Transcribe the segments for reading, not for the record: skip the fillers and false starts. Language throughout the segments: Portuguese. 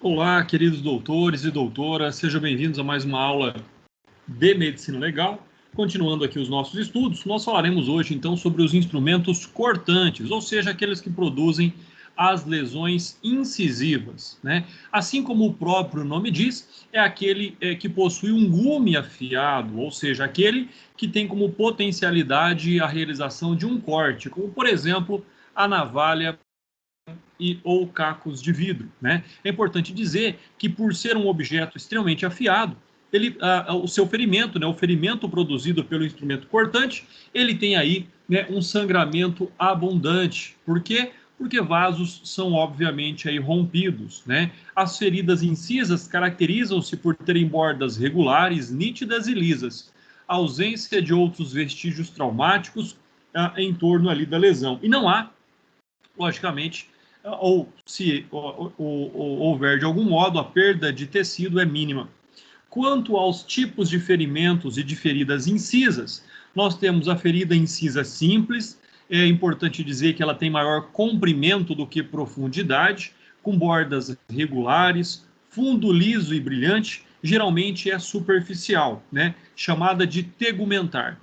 Olá, queridos doutores e doutoras, sejam bem-vindos a mais uma aula de Medicina Legal. Continuando aqui os nossos estudos, nós falaremos hoje, então, sobre os instrumentos cortantes, ou seja, aqueles que produzem as lesões incisivas, né? Assim como o próprio nome diz, é aquele que possui um gume afiado, ou seja, aquele que tem como potencialidade a realização de um corte, como, por exemplo, a navalha ou cacos de vidro, né? É importante dizer que, por ser um objeto extremamente afiado, o seu ferimento, né, o ferimento produzido pelo instrumento cortante, ele tem aí, né, um sangramento abundante. Por quê? Porque vasos são obviamente aí rompidos, né? As feridas incisas caracterizam-se por terem bordas regulares, nítidas e lisas, a ausência de outros vestígios traumáticos em torno ali da lesão. E não há, logicamente, ou se houver de algum modo, a perda de tecido é mínima. Quanto aos tipos de ferimentos e de feridas incisas, nós temos a ferida incisa simples. É importante dizer que ela tem maior comprimento do que profundidade, com bordas regulares, fundo liso e brilhante, geralmente é superficial, né? Chamada de tegumentar.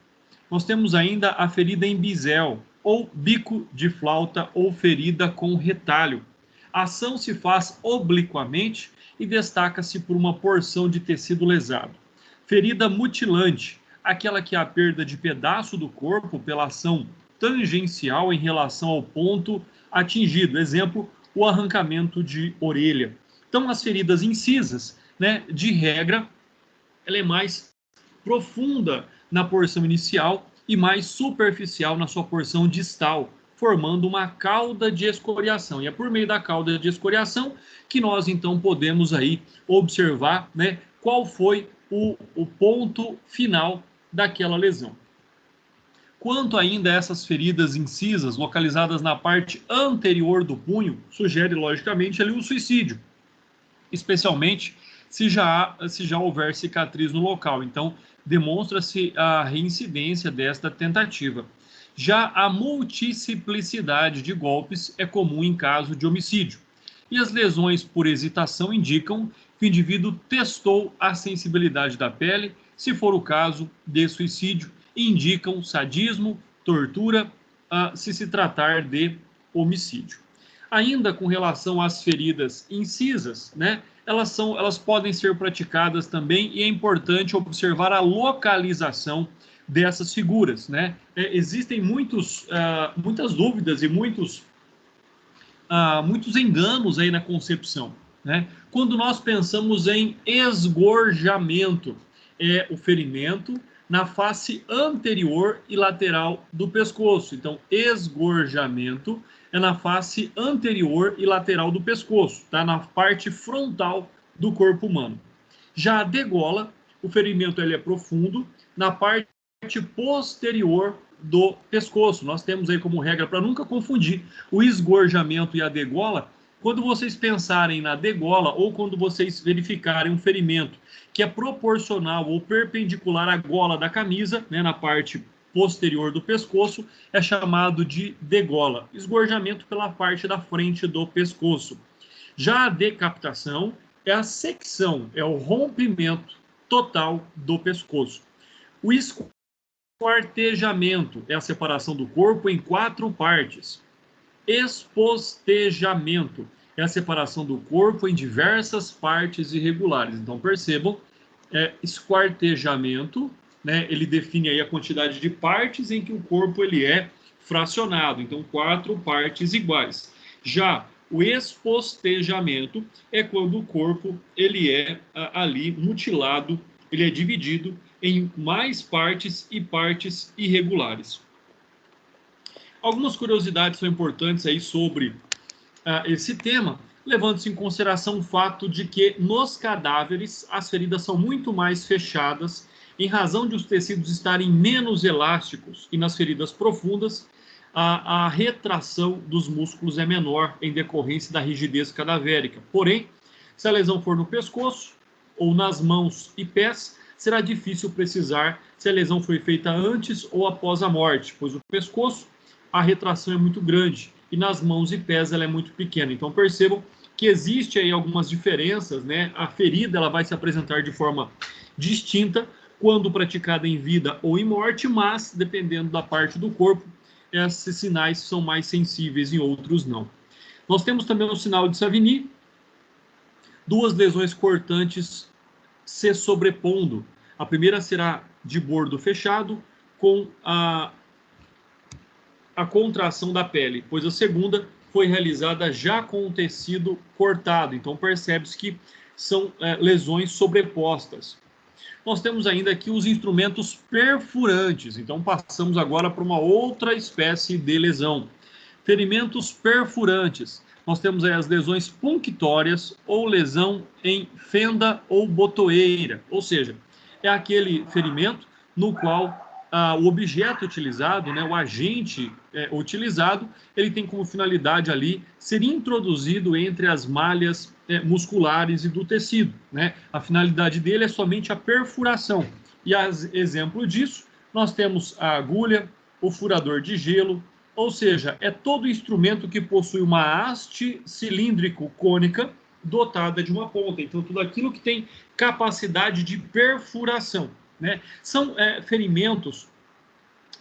Nós temos ainda a ferida em bisel, ou bico de flauta, ou ferida com retalho. A ação se faz obliquamente e destaca-se por uma porção de tecido lesado. Ferida mutilante, aquela que há a perda de pedaço do corpo pela ação tangencial em relação ao ponto atingido. Exemplo, o arrancamento de orelha. Então, as feridas incisas, né, de regra, ela é mais profunda na porção inicial e mais superficial na sua porção distal, formando uma cauda de escoriação. E é por meio da cauda de escoriação que nós então podemos aí observar, né, qual foi o ponto final daquela lesão. Quanto ainda a essas feridas incisas localizadas na parte anterior do punho, sugere logicamente ali o suicídio, especialmente se já houver cicatriz no local. Então, demonstra-se a reincidência desta tentativa. Já a multiplicidade de golpes é comum em caso de homicídio. E as lesões por hesitação indicam que o indivíduo testou a sensibilidade da pele, se for o caso de suicídio, e indicam sadismo, tortura, se tratar de homicídio. Ainda com relação às feridas incisas, né, elas podem ser praticadas também, e é importante observar a localização dessas figuras, né? Existem muitas dúvidas e muitos enganos aí na concepção, né? Quando nós pensamos em esgorjamento, é o ferimento na face anterior e lateral do pescoço. Então, esgorjamento é na face anterior e lateral do pescoço, tá? Na parte frontal do corpo humano. Já a degola, o ferimento ele é profundo na parte posterior do pescoço. Nós temos aí como regra, para nunca confundir o esgorjamento e a degola, quando vocês pensarem na degola ou quando vocês verificarem um ferimento que é proporcional ou perpendicular à gola da camisa, né, na parte posterior do pescoço, é chamado de degola. Esgorjamento pela parte da frente do pescoço. Já a decapitação é a secção, é o rompimento total do pescoço. O esquartejamento é a separação do corpo em 4 partes. Espostejamento é a separação do corpo em diversas partes irregulares. Então, percebam, esquartejamento, né, ele define aí a quantidade de partes em que o corpo ele é fracionado. Então, 4 partes iguais. Já o espostejamento é quando o corpo ele é ali mutilado, ele é dividido em mais partes e partes irregulares. Algumas curiosidades são importantes aí sobre esse tema, levando-se em consideração o fato de que nos cadáveres as feridas são muito mais fechadas em razão de os tecidos estarem menos elásticos, e nas feridas profundas a retração dos músculos é menor em decorrência da rigidez cadavérica. Porém, se a lesão for no pescoço ou nas mãos e pés, será difícil precisar se a lesão foi feita antes ou após a morte, pois o pescoço, a retração é muito grande e nas mãos e pés ela é muito pequena. Então percebam que existe aí algumas diferenças, né? A ferida ela vai se apresentar de forma distinta quando praticada em vida ou em morte, mas dependendo da parte do corpo, esses sinais são mais sensíveis e outros não. Nós temos também o sinal de Savigny, duas lesões cortantes se sobrepondo. A primeira será de bordo fechado, com a contração da pele, pois a segunda foi realizada já com o tecido cortado. Então percebe-se que são lesões sobrepostas. Nós temos ainda aqui os instrumentos perfurantes. Então passamos agora para uma outra espécie de lesão. Ferimentos perfurantes. Nós temos aí as lesões punctórias ou lesão em fenda ou botoeira. Ou seja, é aquele ferimento no qual o objeto utilizado, né, o agente utilizado, ele tem como finalidade ali ser introduzido entre as malhas musculares e do tecido, né? A finalidade dele é somente a perfuração. E exemplo disso, nós temos a agulha, o furador de gelo, ou seja, é todo instrumento que possui uma haste cilíndrico-cônica dotada de uma ponta. Então, tudo aquilo que tem capacidade de perfuração, né? São ferimentos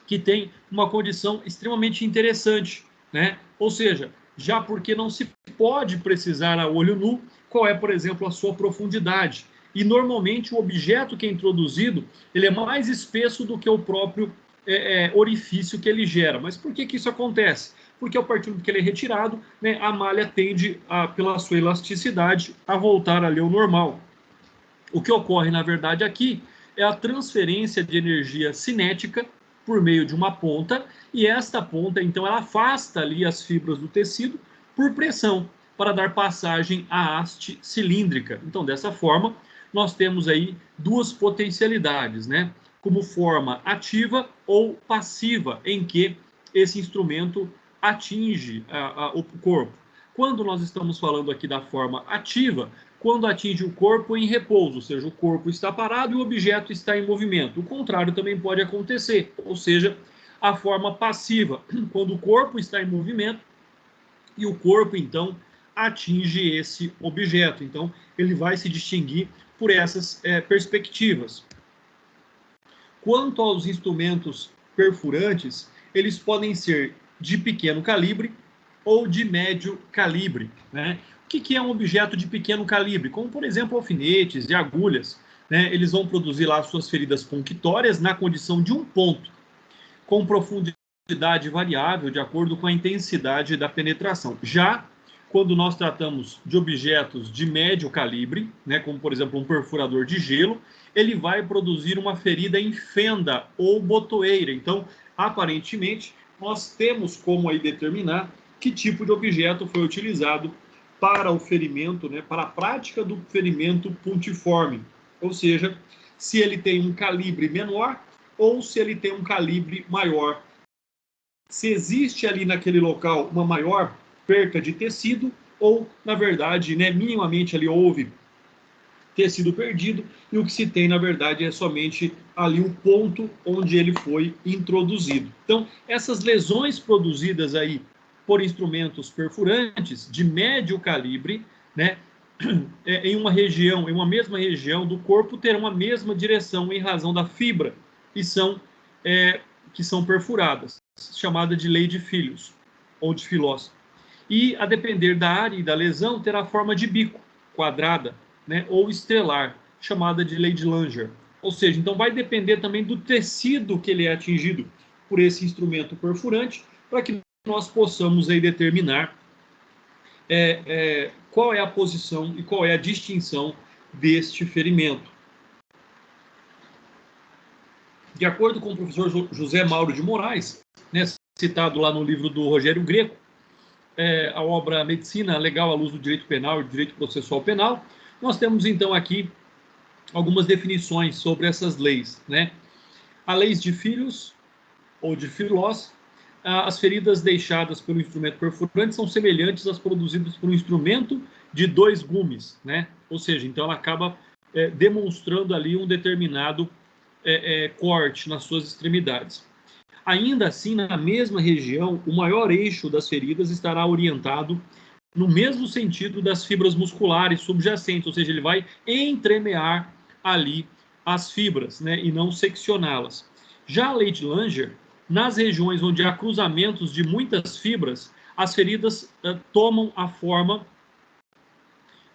que têm uma condição extremamente interessante, né? Ou seja, já porque não se pode precisar a olho nu qual é, por exemplo, a sua profundidade. E normalmente o objeto que é introduzido, ele é mais espesso do que o próprio orifício que ele gera. Mas por que isso acontece? Porque a partir do que ele é retirado, né, a malha tende, pela sua elasticidade, a voltar ali ao normal. O que ocorre, na verdade, aqui é a transferência de energia cinética por meio de uma ponta, e esta ponta, então, ela afasta ali as fibras do tecido por pressão, para dar passagem à haste cilíndrica. Então, dessa forma, nós temos aí duas potencialidades, né? Como forma ativa ou passiva, em que esse instrumento atinge o corpo. Quando nós estamos falando aqui da forma ativa, quando atinge o corpo em repouso, ou seja, o corpo está parado e o objeto está em movimento. O contrário também pode acontecer, ou seja, a forma passiva, quando o corpo está em movimento e o corpo, então, atinge esse objeto. Então, ele vai se distinguir por essas perspectivas. Quanto aos instrumentos perfurantes, eles podem ser de pequeno calibre ou de médio calibre, né? O que é um objeto de pequeno calibre? Como, por exemplo, alfinetes e agulhas, né? Eles vão produzir lá suas feridas punctórias na condição de um ponto, com profundidade variável de acordo com a intensidade da penetração. Já quando nós tratamos de objetos de médio calibre, né, como por exemplo um perfurador de gelo, ele vai produzir uma ferida em fenda ou botoeira. Então, aparentemente, nós temos como aí determinar que tipo de objeto foi utilizado para o ferimento, né, para a prática do ferimento puntiforme. Ou seja, se ele tem um calibre menor ou se ele tem um calibre maior. Se existe ali naquele local uma maior perca de tecido ou, na verdade, né, minimamente ali houve tecido perdido e o que se tem, na verdade, é somente ali o ponto onde ele foi introduzido. Então, essas lesões produzidas aí por instrumentos perfurantes de médio calibre, né, em uma região, em uma mesma região do corpo, terão a mesma direção em razão da fibra que são perfuradas, chamada de lei de Filhos, ou de Filós. E, a depender da área e da lesão, terá forma de bico, quadrada, né, ou estrelar, chamada de lei de Langer. Ou seja, então vai depender também do tecido que ele é atingido por esse instrumento perfurante, para que nós possamos aí determinar qual é a posição e qual é a distinção deste ferimento. De acordo com o professor José Mauro de Moraes, né, citado lá no livro do Rogério Greco, a obra Medicina Legal à Luz do Direito Penal e do Direito Processual Penal, nós temos então aqui algumas definições sobre essas leis, né? A lei de Filhos, ou de Filós, as feridas deixadas pelo instrumento perfurante são semelhantes às produzidas por um instrumento de 2 gumes, né? Ou seja, então ela acaba demonstrando ali um determinado corte nas suas extremidades. Ainda assim, na mesma região, o maior eixo das feridas estará orientado no mesmo sentido das fibras musculares subjacentes, ou seja, ele vai entremear ali as fibras, né, e não seccioná-las. Já a lei de Langer, nas regiões onde há cruzamentos de muitas fibras, as feridas tomam a forma,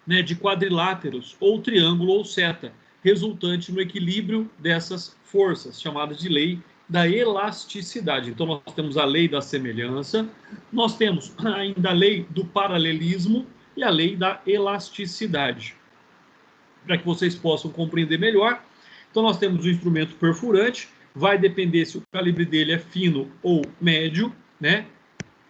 né, de quadriláteros, ou triângulo ou seta, resultante no equilíbrio dessas forças, chamadas de lei da elasticidade. Então, nós temos a lei da semelhança, nós temos ainda a lei do paralelismo e a lei da elasticidade. Para que vocês possam compreender melhor, então nós temos o instrumento perfurante, vai depender se o calibre dele é fino ou médio, né?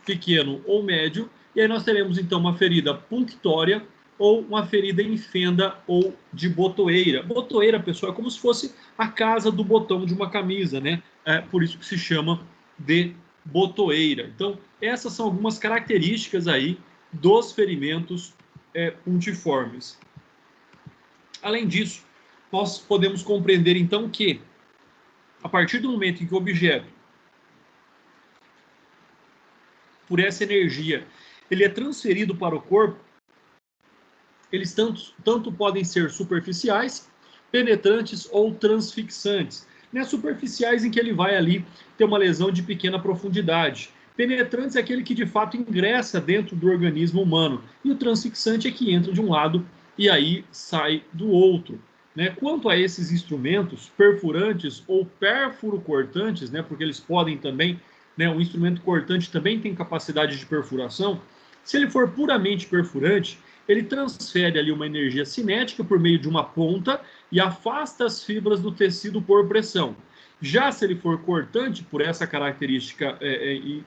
Pequeno ou médio, e aí nós teremos então uma ferida punctória ou uma ferida em fenda ou de botoeira. Botoeira, pessoal, é como se fosse a casa do botão de uma camisa, né? É por isso que se chama de botoeira. Então, essas são algumas características aí dos ferimentos puntiformes. Além disso, nós podemos compreender então que, a partir do momento em que o objeto, por essa energia, ele é transferido para o corpo, eles tanto podem ser superficiais, penetrantes ou transfixantes. Né? Superficiais em que ele vai ali ter uma lesão de pequena profundidade. Penetrantes é aquele que de fato ingressa dentro do organismo humano. E o transfixante é que entra de um lado e aí sai do outro. Né? Quanto a esses instrumentos perfurantes ou perfuro-cortantes, né? Porque eles podem também, né? O instrumento cortante também tem capacidade de perfuração. Se ele for puramente perfurante, ele transfere ali uma energia cinética por meio de uma ponta e afasta as fibras do tecido por pressão. Já se ele for cortante, por essa característica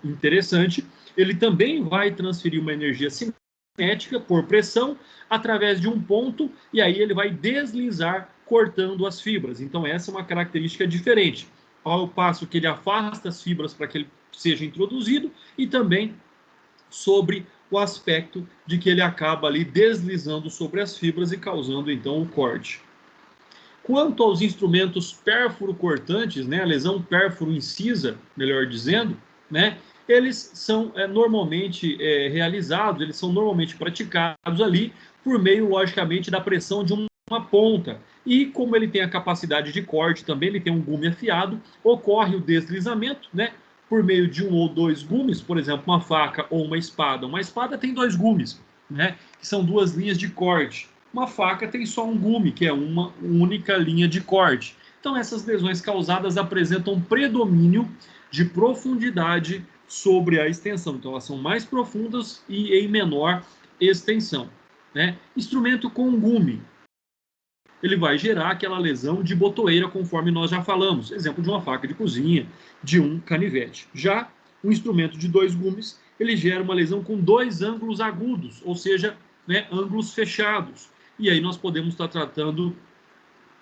interessante, ele também vai transferir uma energia cinética por pressão através de um ponto e aí ele vai deslizar cortando as fibras. Então essa é uma característica diferente. Ao passo que ele afasta as fibras para que ele seja introduzido e também sobre o aspecto de que ele acaba ali deslizando sobre as fibras e causando então o corte. Quanto aos instrumentos pérfuro-cortantes, né, a lesão pérfuro-incisa, melhor dizendo, né, eles são normalmente realizados, eles são normalmente praticados ali por meio, logicamente, da pressão de uma ponta. E como ele tem a capacidade de corte também, ele tem um gume afiado, ocorre o deslizamento, né, por meio de um ou dois gumes, por exemplo, uma faca ou uma espada. Uma espada tem dois gumes, né, que são duas linhas de corte. Uma faca tem só um gume, que é uma única linha de corte. Então, essas lesões causadas apresentam predomínio de profundidade sobre a extensão. Então, elas são mais profundas e em menor extensão. Né? Instrumento com gume. Ele vai gerar aquela lesão de botoeira, conforme nós já falamos. Exemplo de uma faca de cozinha, de um canivete. Já o instrumento de dois gumes, ele gera uma lesão com dois ângulos agudos, ou seja, né, ângulos fechados. E aí nós podemos estar tratando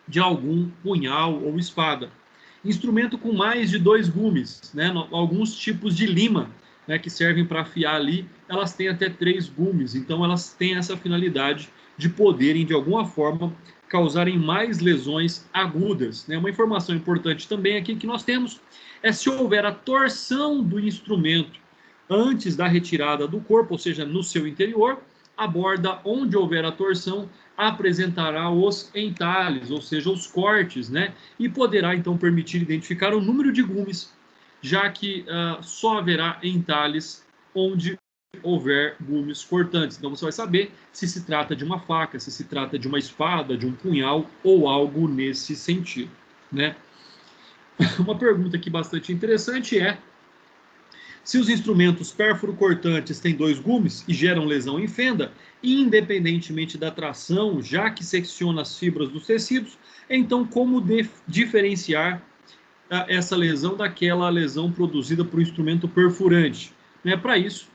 de algum punhal ou espada. Instrumento com mais de dois gumes, né? Alguns tipos de lima, né, que servem para afiar ali, elas têm até 3 gumes, então elas têm essa finalidade de poderem, de alguma forma, causarem mais lesões agudas. Né? Uma informação importante também aqui que nós temos é se houver a torção do instrumento antes da retirada do corpo, ou seja, no seu interior, a borda onde houver a torção apresentará os entalhes, ou seja, os cortes, né? E poderá então permitir identificar o número de gumes, já que só haverá entalhes onde houver gumes cortantes. Então você vai saber se se trata de uma faca, se se trata de uma espada, de um punhal ou algo nesse sentido, né? Uma pergunta aqui bastante interessante é: se os instrumentos pérfuro-cortantes têm dois gumes e geram lesão em fenda, independentemente da tração, já que secciona as fibras dos tecidos, então como diferenciar essa lesão daquela lesão produzida por um instrumento perfurante? Né? Para isso,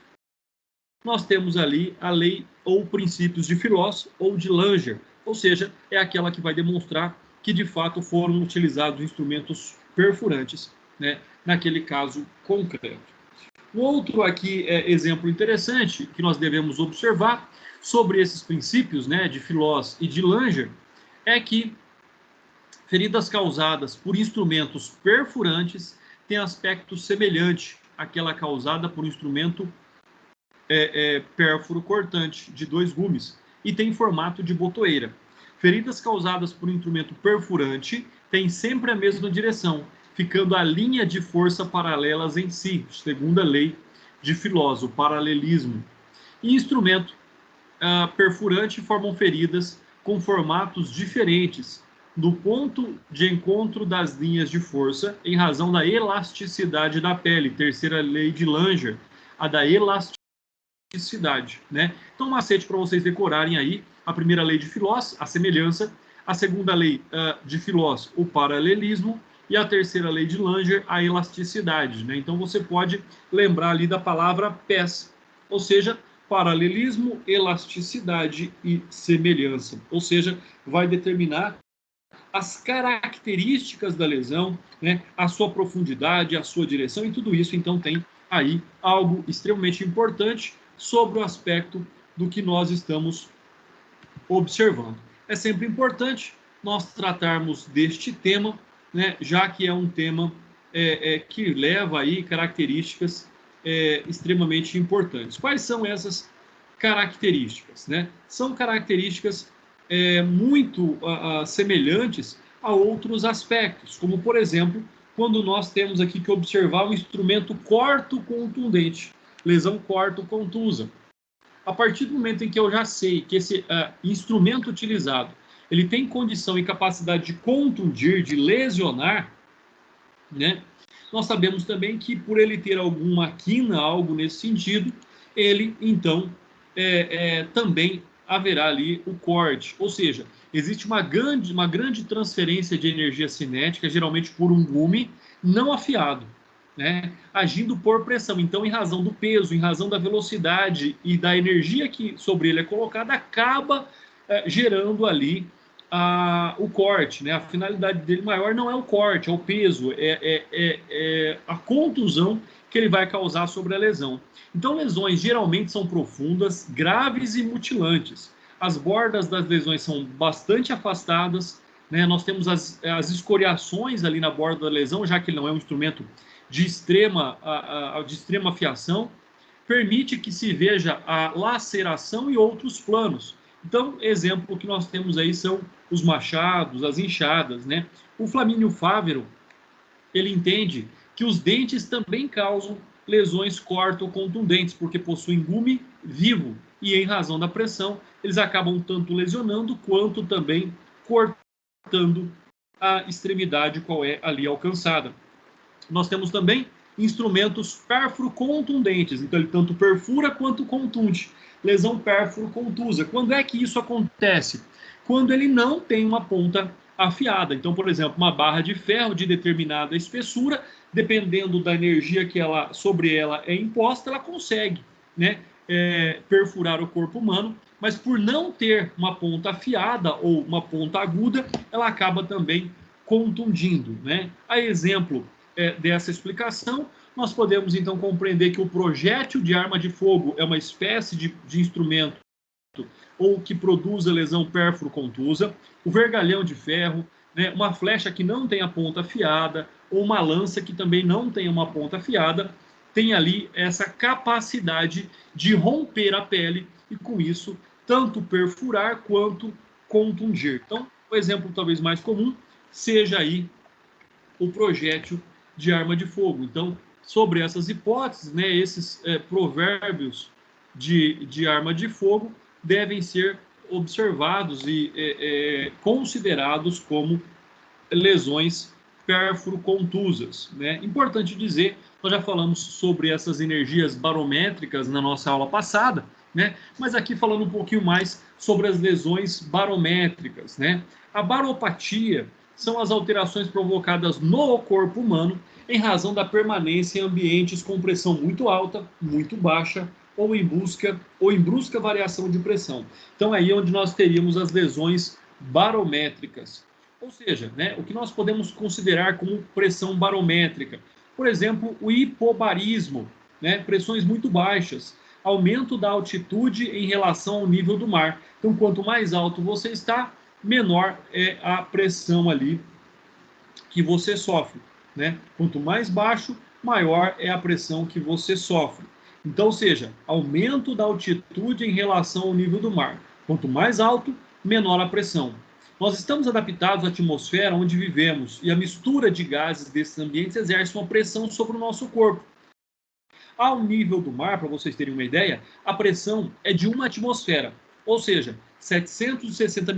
nós temos ali a lei ou princípios de Filós ou de Langer, ou seja, é aquela que vai demonstrar que de fato foram utilizados instrumentos perfurantes, né, naquele caso concreto. Um outro aqui exemplo interessante que nós devemos observar sobre esses princípios, né, de Filós e de Langer, é que feridas causadas por instrumentos perfurantes tem aspecto semelhante àquela causada por um instrumento pérfuro cortante de 2 gumes e tem formato de botoeira. Feridas causadas por um instrumento perfurante têm sempre a mesma direção, ficando a linha de força paralelas em si, segundo a lei de Filós, o paralelismo. E instrumento perfurante formam feridas com formatos diferentes do ponto de encontro das linhas de força em razão da elasticidade da pele, terceira lei de Langer, a da elasticidade, né? Então, um macete para vocês decorarem aí: a primeira lei de Filós, a semelhança; a segunda lei de Filós, o paralelismo; e a terceira lei de Langer, a elasticidade, né? Então, você pode lembrar ali da palavra PES, ou seja, paralelismo, elasticidade e semelhança, ou seja, vai determinar as características da lesão, né, a sua profundidade, a sua direção, e tudo isso, então, tem aí algo extremamente importante sobre o aspecto do que nós estamos observando. É sempre importante nós tratarmos deste tema, né, já que é um tema que leva aí características extremamente importantes. Quais são essas características, né? São características muito semelhantes a outros aspectos, como, por exemplo, quando nós temos aqui que observar um instrumento corto-contundente, lesão corto-contusa. A partir do momento em que eu já sei que esse instrumento utilizado ele tem condição e capacidade de contundir, de lesionar, né? Nós sabemos também que, por ele ter alguma quina, algo nesse sentido, ele, então, também haverá ali o corte. Ou seja, existe uma grande transferência de energia cinética, geralmente por um gume não afiado, né, agindo por pressão. Então, em razão do peso, em razão da velocidade e da energia que sobre ele é colocada, acaba gerando ali o corte, né? A finalidade dele maior não é o corte, é o peso, é a contusão que ele vai causar sobre a lesão. Então, lesões geralmente são profundas, graves e mutilantes. As bordas das lesões são bastante afastadas, né? Nós temos as escoriações ali na borda da lesão, já que ele não é um instrumento de extrema afiação, permite que se veja a laceração e outros planos. Então, exemplo que nós temos aí são os machados, as inchadas, né? O Flamínio Fávero, ele entende que os dentes também causam lesões corto-contundentes, porque possuem gume vivo, e em razão da pressão, eles acabam tanto lesionando quanto também cortando a extremidade qual é ali alcançada. Nós temos também instrumentos pérfuro-contundentes, então ele tanto perfura quanto contunde. Lesão pérfuro-contusa. Quando é que isso acontece? Quando ele não tem uma ponta afiada. Então, por exemplo, uma barra de ferro de determinada espessura, dependendo da energia que sobre ela é imposta, ela consegue, né, perfurar o corpo humano, mas por não ter uma ponta afiada ou uma ponta aguda, ela acaba também contundindo, né? A exemplo dessa explicação, nós podemos então compreender que o projétil de arma de fogo é uma espécie de instrumento ou que produz a lesão pérfuro-contusa, o vergalhão de ferro, né, uma flecha que não tem a ponta afiada, ou uma lança que também não tem uma ponta afiada, tem ali essa capacidade de romper a pele e, com isso, tanto perfurar quanto contundir. Então, o exemplo talvez mais comum seja aí o projétil de arma de fogo. Então, sobre essas hipóteses, né, esses provérbios de arma de fogo devem ser observados e considerados como lesões pérfuro-contusas, né? Importante dizer, nós já falamos sobre essas energias barométricas na nossa aula passada, né? Mas aqui falando um pouquinho mais sobre as lesões barométricas, né? A baropatia são as alterações provocadas no corpo humano em razão da permanência em ambientes com pressão muito alta, muito baixa, ou em brusca variação de pressão. Então, aí é onde nós teríamos as lesões barométricas. Ou seja, né, o que nós podemos considerar como pressão barométrica. Por exemplo, o hipobarismo, né, pressões muito baixas, aumento da altitude em relação ao nível do mar. Então, quanto mais alto você está, menor é a pressão ali que você sofre. né? Quanto mais baixo, maior é a pressão que você sofre. Então, ou seja, aumento da altitude em relação ao nível do mar. Quanto mais alto, menor a pressão. Nós estamos adaptados à atmosfera onde vivemos e a mistura de gases desses ambientes exerce uma pressão sobre o nosso corpo. Ao nível do mar, para vocês terem uma ideia, a pressão é de uma atmosfera, ou seja, 760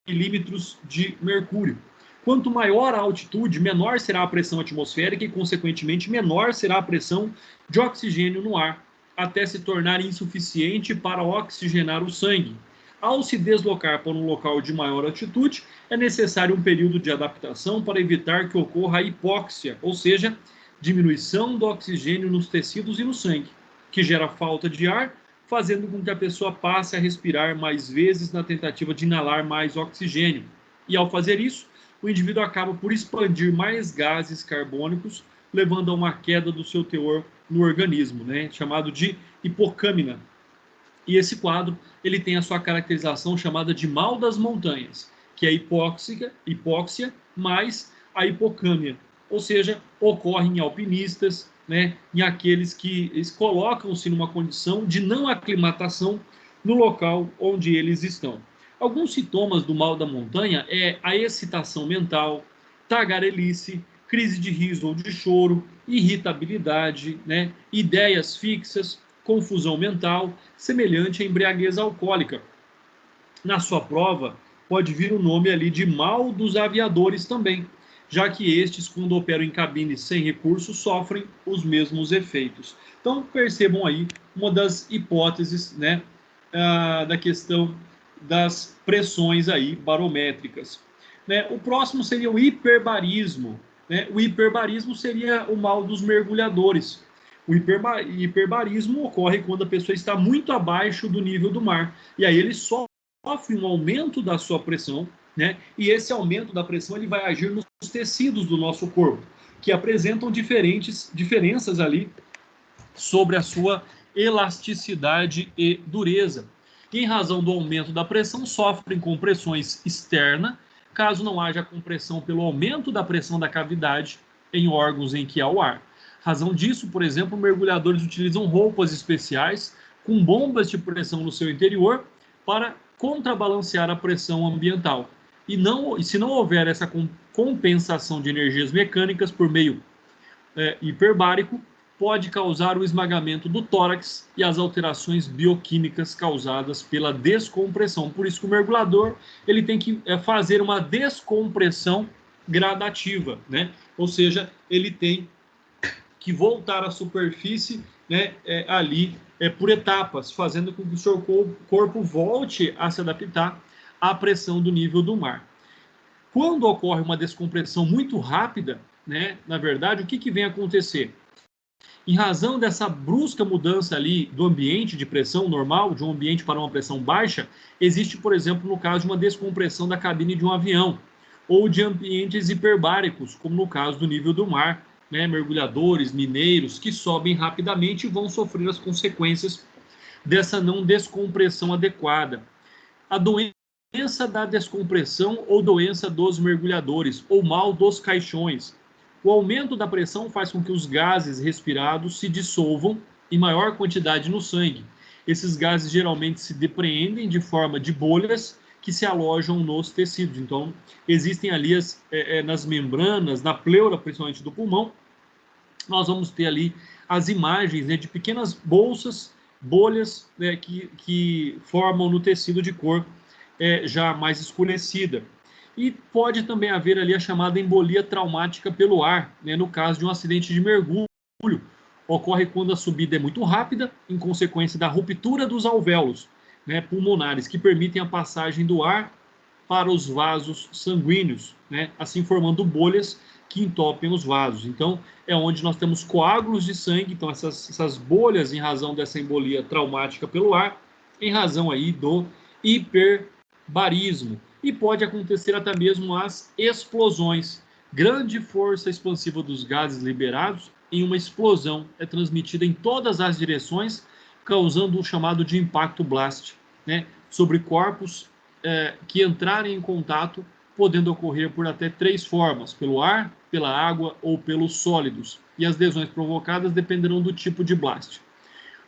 milímetros de mercúrio. Quanto maior a altitude, menor será a pressão atmosférica e, consequentemente, menor será a pressão de oxigênio no ar, até se tornar insuficiente para oxigenar o sangue. Ao se deslocar para um local de maior altitude, é necessário um período de adaptação para evitar que ocorra a hipóxia, ou seja, diminuição do oxigênio nos tecidos e no sangue, que gera falta de ar, fazendo com que a pessoa passe a respirar mais vezes na tentativa de inalar mais oxigênio. E ao fazer isso, o indivíduo acaba por expandir mais gases carbônicos, levando a uma queda do seu teor no organismo, né, chamado de hipocâmia. E esse quadro ele tem a sua caracterização chamada de mal das montanhas, que é hipóxia mais a hipocâmia. Ou seja, ocorre em alpinistas, né, em aqueles que colocam-se numa condição de não aclimatação no local onde eles estão. Alguns sintomas do mal da montanha é a excitação mental, tagarelice, crise de riso ou de choro, irritabilidade, né, ideias fixas, confusão mental, semelhante à embriaguez alcoólica. Na sua prova, pode vir o nome ali de mal dos aviadores também, já que estes, quando operam em cabines sem recursos, sofrem os mesmos efeitos. Então, percebam aí uma das hipóteses, né, da questão das pressões aí barométricas. Né? O próximo seria o hiperbarismo. Né? O hiperbarismo seria o mal dos mergulhadores. O hiperbarismo ocorre quando a pessoa está muito abaixo do nível do mar. E aí ele sofre um aumento da sua pressão, né? E esse aumento da pressão ele vai agir nos tecidos do nosso corpo, que apresentam diferenças ali sobre a sua elasticidade e dureza. E em razão do aumento da pressão, sofrem compressões externas, caso não haja compressão pelo aumento da pressão da cavidade em órgãos em que há o ar. Razão disso, por exemplo, mergulhadores utilizam roupas especiais com bombas de pressão no seu interior para contrabalancear a pressão ambiental. E se não houver essa compensação de energias mecânicas por meio hiperbárico, pode causar o esmagamento do tórax e as alterações bioquímicas causadas pela descompressão. Por isso que o mergulhador ele tem que fazer uma descompressão gradativa, né? Ou seja, ele tem que voltar à superfície, né, ali por etapas, fazendo com que o seu corpo volte a se adaptar à pressão do nível do mar. Quando ocorre uma descompressão muito rápida, né, na verdade, o que vem acontecer? Em razão dessa brusca mudança ali do ambiente de pressão normal, de um ambiente para uma pressão baixa, existe, por exemplo, no caso de uma descompressão da cabine de um avião, ou de ambientes hiperbáricos, como no caso do nível do mar, né, mergulhadores, mineiros, que sobem rapidamente e vão sofrer as consequências dessa não descompressão adequada. A doença da descompressão ou doença dos mergulhadores, ou mal dos caixões. O aumento da pressão faz com que os gases respirados se dissolvam em maior quantidade no sangue. Esses gases geralmente se depreendem de forma de bolhas que se alojam nos tecidos. Então, existem ali nas membranas, na pleura, principalmente do pulmão, nós vamos ter ali as imagens, né, de pequenas bolhas, né, que formam no tecido de cor já mais escurecida. E pode também haver ali a chamada embolia traumática pelo ar, né, no caso de um acidente de mergulho. Ocorre quando a subida é muito rápida, em consequência da ruptura dos alvéolos, né, pulmonares, que permitem a passagem do ar para os vasos sanguíneos, né, assim formando bolhas que entopem os vasos. Então, é onde nós temos coágulos de sangue, então essas bolhas em razão dessa embolia traumática pelo ar, em razão aí do hiperbarismo. E pode acontecer até mesmo as explosões. Grande força expansiva dos gases liberados em uma explosão é transmitida em todas as direções, causando o chamado de impacto blast, né, sobre corpos que entrarem em contato podendo ocorrer por até 3 formas: pelo ar, pela água ou pelos sólidos. E as lesões provocadas dependerão do tipo de blast.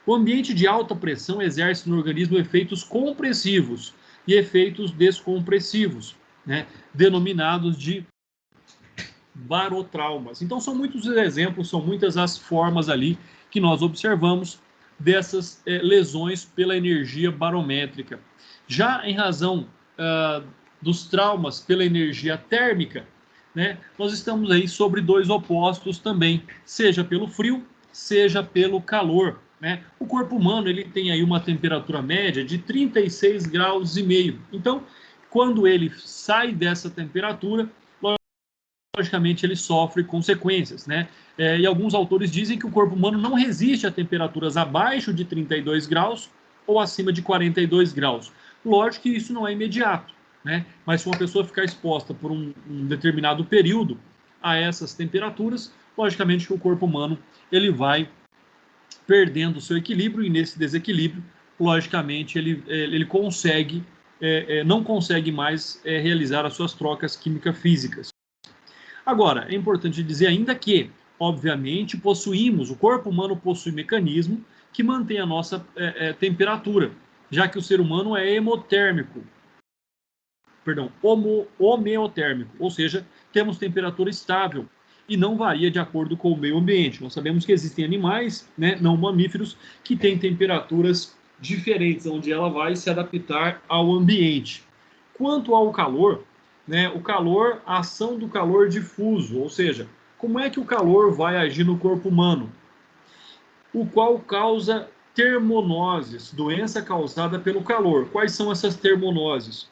O ambiente de alta pressão exerce no organismo efeitos compressivos e efeitos descompressivos, né, denominados de barotraumas. Então são muitos os exemplos, são muitas as formas ali que nós observamos dessas lesões pela energia barométrica. Já em razão dos traumas pela energia térmica, né, nós estamos aí sobre 2 opostos também, seja pelo frio, seja pelo calor, né? O corpo humano ele tem aí uma temperatura média de 36 graus e meio. Então, quando ele sai dessa temperatura, logicamente ele sofre consequências, né? E alguns autores dizem que o corpo humano não resiste a temperaturas abaixo de 32 graus ou acima de 42 graus. Lógico que isso não é imediato, né? Mas se uma pessoa ficar exposta por um determinado período a essas temperaturas, logicamente que o corpo humano ele vai perdendo o seu equilíbrio, e nesse desequilíbrio, logicamente, ele consegue, não consegue mais realizar as suas trocas química-físicas. Agora, é importante dizer ainda que, obviamente, o corpo humano possui mecanismo que mantém a nossa temperatura, já que o ser humano é homeotérmico, ou seja, temos temperatura estável e não varia de acordo com o meio ambiente. Nós sabemos que existem animais, né, não mamíferos, que têm temperaturas diferentes, onde ela vai se adaptar ao ambiente. Quanto ao calor, né, a ação do calor difuso, ou seja, como é que o calor vai agir no corpo humano, o qual causa termonoses, doença causada pelo calor. Quais são essas termonoses?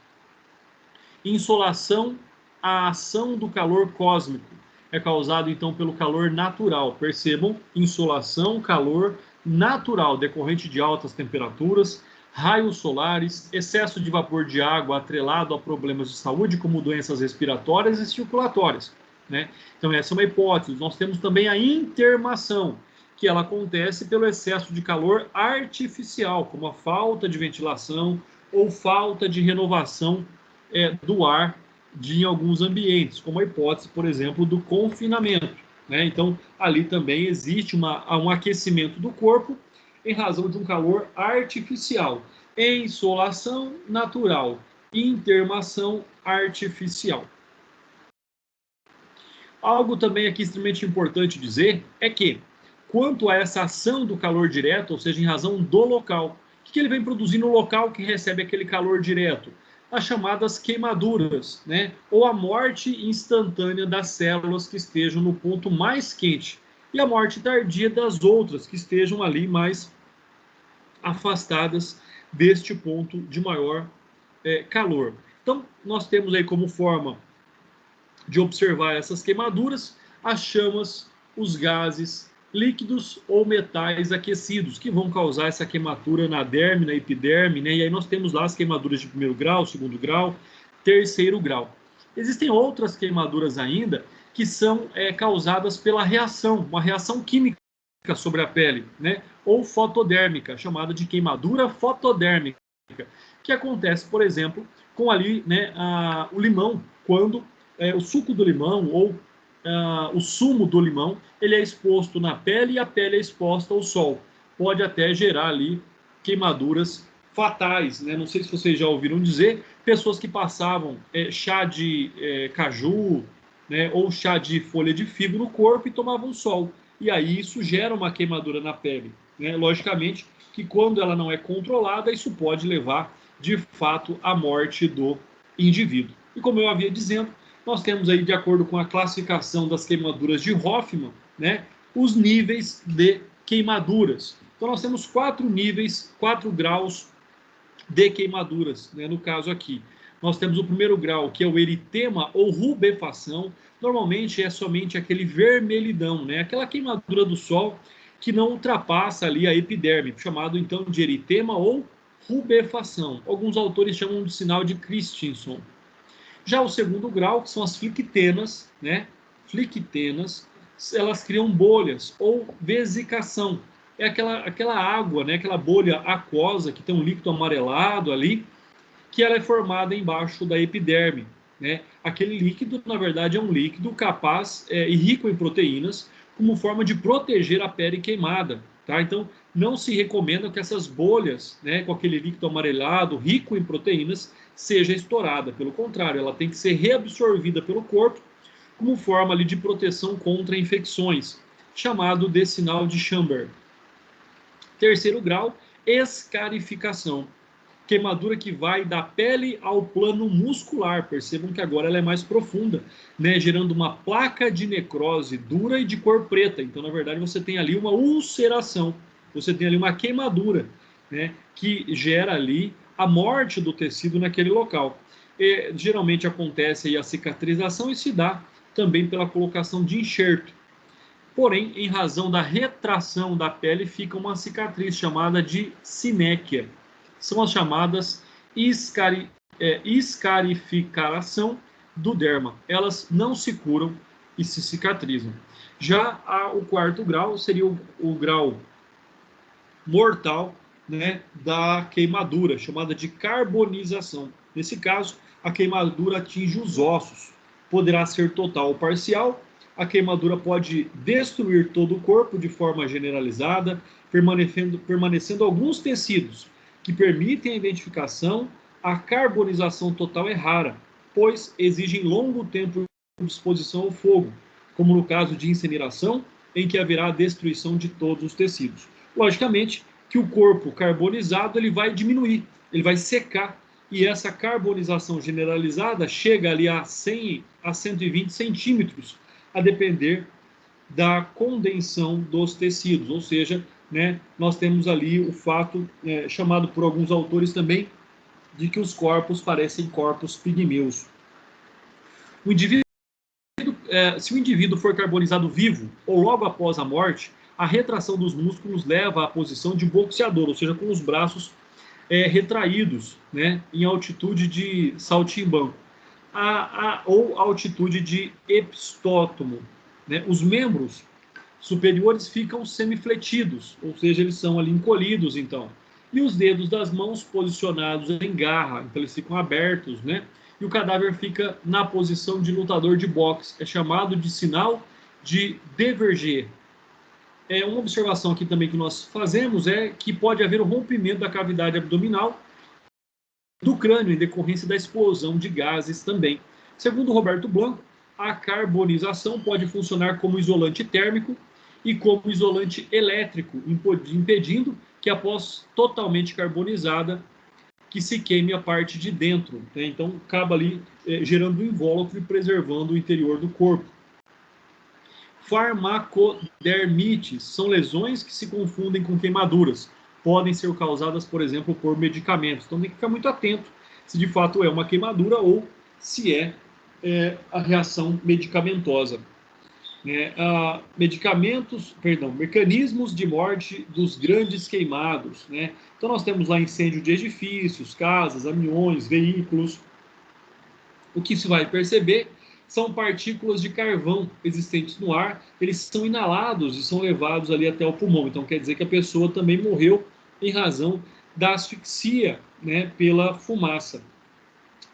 Insolação, a ação do calor cósmico. É causado, então, pelo calor natural. Percebam, insolação, calor natural, decorrente de altas temperaturas, raios solares, excesso de vapor de água atrelado a problemas de saúde, como doenças respiratórias e circulatórias, né? Então, essa é uma hipótese. Nós temos também a intermação, que ela acontece pelo excesso de calor artificial, como a falta de ventilação ou falta de renovação do ar em alguns ambientes, como a hipótese, por exemplo, do confinamento, né? Então, ali também existe um aquecimento do corpo em razão de um calor artificial, insolação natural, intermação artificial. Algo também aqui extremamente importante dizer é que, quanto a essa ação do calor direto, ou seja, em razão do local, o que ele vem produzir no local que recebe aquele calor direto? As chamadas queimaduras, né? Ou a morte instantânea das células que estejam no ponto mais quente e a morte tardia das outras que estejam ali mais afastadas deste ponto de maior calor. Então, nós temos aí como forma de observar essas queimaduras as chamas, os gases, líquidos ou metais aquecidos, que vão causar essa queimadura na derme, na epiderme, né? E aí nós temos lá as queimaduras de 1º grau, 2º grau, 3º grau. Existem outras queimaduras ainda que são causadas pela reação, uma reação química sobre a pele, né? Ou fotodérmica, chamada de queimadura fotodérmica, que acontece, por exemplo, com ali, né, o limão, quando o suco do limão ou o sumo do limão, ele é exposto na pele e a pele é exposta ao sol. Pode até gerar ali queimaduras fatais, né? Não sei se vocês já ouviram dizer, pessoas que passavam chá de caju, né, ou chá de folha de figo no corpo e tomavam sol. E aí isso gera uma queimadura na pele, né? Logicamente que quando ela não é controlada, isso pode levar, de fato, à morte do indivíduo. E como eu havia dizendo, nós temos aí, de acordo com a classificação das queimaduras de Hoffman, né, os níveis de queimaduras. Então, nós temos 4 níveis, 4 graus de queimaduras, né, no caso aqui. Nós temos o 1º grau, que é o eritema ou rubefação. Normalmente é somente aquele vermelhidão, né, aquela queimadura do sol que não ultrapassa ali a epiderme, chamado então de eritema ou rubefação. Alguns autores chamam de sinal de Christensen. Já o 2º grau, que são as flictenas, né? Flictenas, elas criam bolhas ou vesicação. É aquela água, né? Aquela bolha aquosa que tem um líquido amarelado ali, que ela é formada embaixo da epiderme. né? Aquele líquido, na verdade, é um líquido capaz e rico em proteínas, como forma de proteger a pele queimada, tá? Então, não se recomenda que essas bolhas, né, com aquele líquido amarelado, rico em proteínas, seja estourada. Pelo contrário, ela tem que ser reabsorvida pelo corpo como forma ali de proteção contra infecções, chamado de sinal de Chamber. Terceiro grau, escarificação. Queimadura que vai da pele ao plano muscular. Percebam que agora ela é mais profunda, né? Gerando uma placa de necrose dura e de cor preta. Então, na verdade, você tem ali uma ulceração, você tem ali uma queimadura, né? Que gera ali a morte do tecido naquele local. E, geralmente acontece aí a cicatrização e se dá também pela colocação de enxerto. Porém, em razão da retração da pele, fica uma cicatriz chamada de sinéquia. São as chamadas escarificação do derma. Elas não se curam e se cicatrizam. Já o quarto grau seria o grau mortal, né, da queimadura, chamada de carbonização. Nesse caso, a queimadura atinge os ossos. Poderá ser total ou parcial. A queimadura pode destruir todo o corpo de forma generalizada, permanecendo alguns tecidos que permitem a identificação. A carbonização total é rara, pois exigem longo tempo de exposição ao fogo, como no caso de incineração, em que haverá a destruição de todos os tecidos. Logicamente que o corpo carbonizado ele vai diminuir, ele vai secar, e essa carbonização generalizada chega ali a 100 a 120 centímetros, a depender da condensação dos tecidos, ou seja, né, nós temos ali o fato, chamado por alguns autores também, de que os corpos parecem corpos pigmeus. O indivíduo, se o indivíduo for carbonizado vivo ou logo após a morte, a retração dos músculos leva à posição de boxeador, ou seja, com os braços retraídos, né, em altitude de saltimbanco, ou altitude de epistótomo. Né? Os membros superiores ficam semifletidos, ou seja, eles são ali encolhidos, então. E os dedos das mãos posicionados em garra, então eles ficam abertos, né? E o cadáver fica na posição de lutador de boxe. É chamado de sinal de Deverger. Uma observação aqui também que nós fazemos é que pode haver um rompimento da cavidade abdominal do crânio em decorrência da explosão de gases também. Segundo Roberto Blanco, a carbonização pode funcionar como isolante térmico e como isolante elétrico, impedindo que, após totalmente carbonizada, que se queime a parte de dentro. Né? Então, acaba ali gerando um invólucro e preservando o interior do corpo. Farmacodermites são lesões que se confundem com queimaduras. Podem ser causadas, por exemplo, por medicamentos. Então, tem que ficar muito atento se de fato é uma queimadura ou se é a reação medicamentosa. Mecanismos de morte dos grandes queimados. Né? Então, nós temos lá incêndio de edifícios, casas, caminhões, veículos. O que se vai perceber são partículas de carvão existentes no ar, eles são inalados e são levados ali até o pulmão. Então, quer dizer que a pessoa também morreu em razão da asfixia, né, pela fumaça.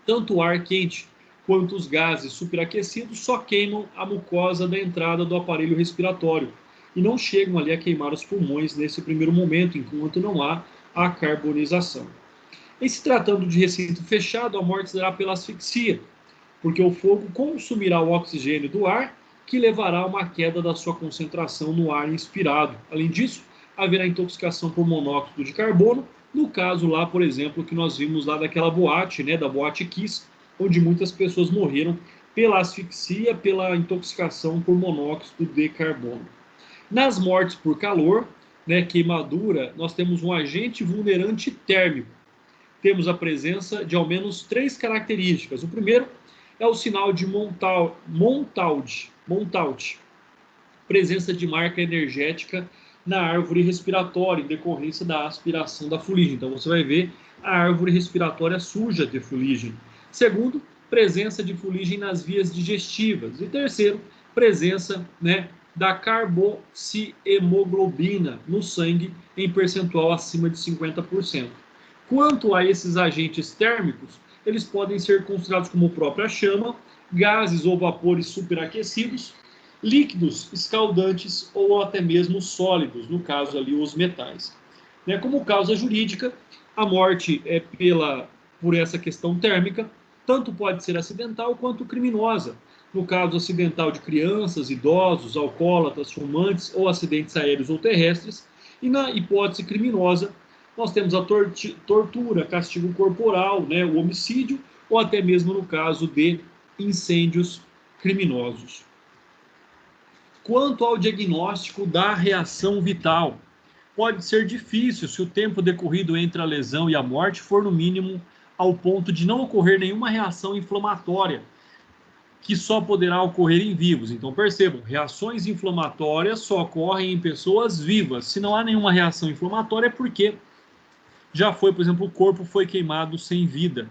Tanto o ar quente quanto os gases superaquecidos só queimam a mucosa da entrada do aparelho respiratório e não chegam ali a queimar os pulmões nesse primeiro momento, enquanto não há a carbonização. Em se tratando de recinto fechado, a morte será pela asfixia, porque o fogo consumirá o oxigênio do ar, que levará a uma queda da sua concentração no ar inspirado. Além disso, haverá intoxicação por monóxido de carbono, no caso lá, por exemplo, que nós vimos lá daquela boate, né, da Boate Kiss, onde muitas pessoas morreram pela asfixia, pela intoxicação por monóxido de carbono. Nas mortes por calor, né, queimadura, nós temos um agente vulnerante térmico. Temos a presença de ao menos 3 características. O primeiro é o sinal de Montaut, presença de marca energética na árvore respiratória, em decorrência da aspiração da fuligem. Então, você vai ver a árvore respiratória suja de fuligem. Segundo, presença de fuligem nas vias digestivas. E terceiro, presença, né, da carboxihemoglobina no sangue em percentual acima de 50%. Quanto a esses agentes térmicos, eles podem ser considerados como própria chama, gases ou vapores superaquecidos, líquidos, escaldantes ou até mesmo sólidos, no caso ali os metais. Como causa jurídica, a morte é por essa questão térmica, tanto pode ser acidental quanto criminosa. No caso acidental de crianças, idosos, alcoólatras, fumantes ou acidentes aéreos ou terrestres. E na hipótese criminosa, nós temos a tortura, castigo corporal, o homicídio ou até mesmo no caso de incêndios criminosos. Quanto ao diagnóstico da reação vital, pode ser difícil se o tempo decorrido entre a lesão e a morte for no mínimo ao ponto de não ocorrer nenhuma reação inflamatória, que só poderá ocorrer em vivos. Então percebam, reações inflamatórias só ocorrem em pessoas vivas. Se não há nenhuma reação inflamatória é porque já foi, por exemplo, o corpo foi queimado sem vida,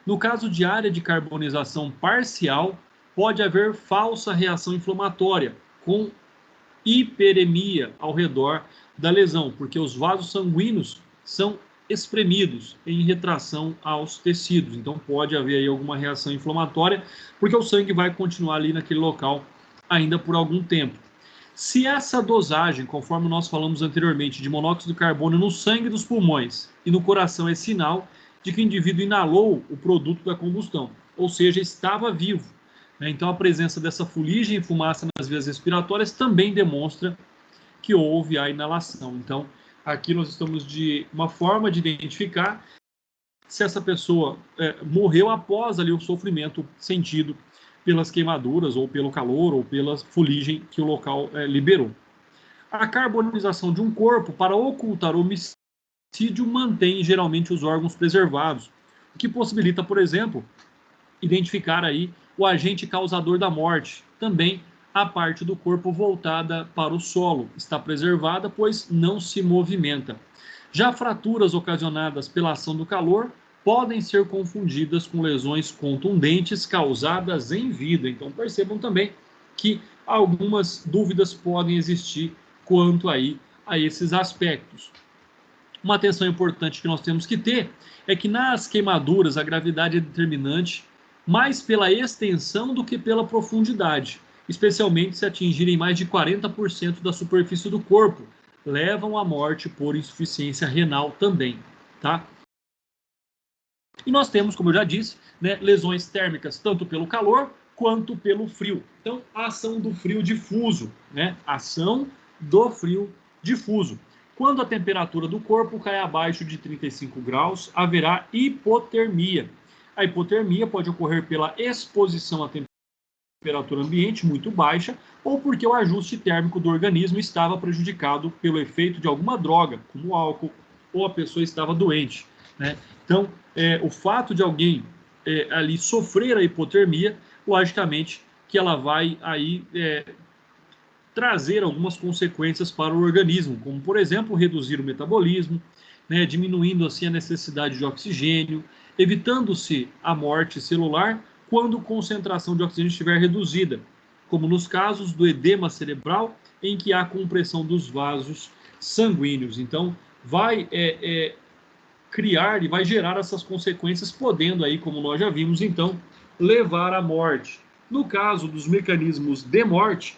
No caso de área de carbonização parcial, pode haver falsa reação inflamatória, com hiperemia ao redor da lesão, porque os vasos sanguíneos são espremidos em retração aos tecidos. Então pode haver aí alguma reação inflamatória, porque o sangue vai continuar ali naquele local ainda por algum tempo. Se essa dosagem, conforme nós falamos anteriormente, de monóxido de carbono no sangue dos pulmões e no coração é sinal de que o indivíduo inalou o produto da combustão, ou seja, estava vivo. Então a presença dessa fuligem e fumaça nas vias respiratórias também demonstra que houve a inalação. Então aqui nós estamos de uma forma de identificar se essa pessoa morreu após ali o sofrimento sentido pelas queimaduras, ou pelo calor, ou pela fuligem que o local liberou. A carbonização de um corpo para ocultar o homicídio mantém geralmente os órgãos preservados, o que possibilita, por exemplo, identificar aí o agente causador da morte. Também a parte do corpo voltada para o solo está preservada, pois não se movimenta. Já fraturas ocasionadas pela ação do calor podem ser confundidas com lesões contundentes causadas em vida. Então percebam também que algumas dúvidas podem existir quanto aí a esses aspectos. Uma atenção importante que nós temos que ter é que nas queimaduras a gravidade é determinante mais pela extensão do que pela profundidade, especialmente se atingirem mais de 40% da superfície do corpo, levam à morte por insuficiência renal também, tá? E nós temos, como eu já disse, lesões térmicas tanto pelo calor quanto pelo frio. Então, a ação do frio difuso, ação do frio difuso. Quando a temperatura do corpo cai abaixo de 35 graus, haverá hipotermia. A hipotermia pode ocorrer pela exposição à temperatura ambiente muito baixa ou porque o ajuste térmico do organismo estava prejudicado pelo efeito de alguma droga, como álcool, ou a pessoa estava doente. Então, o fato de alguém ali sofrer a hipotermia, logicamente que ela vai aí trazer algumas consequências para o organismo, como, por exemplo, reduzir o metabolismo, diminuindo assim a necessidade de oxigênio, evitando-se a morte celular quando a concentração de oxigênio estiver reduzida, como nos casos do edema cerebral, em que há compressão dos vasos sanguíneos. Então, vai criar e vai gerar essas consequências, podendo aí, como nós já vimos, então, levar à morte. No caso dos mecanismos de morte,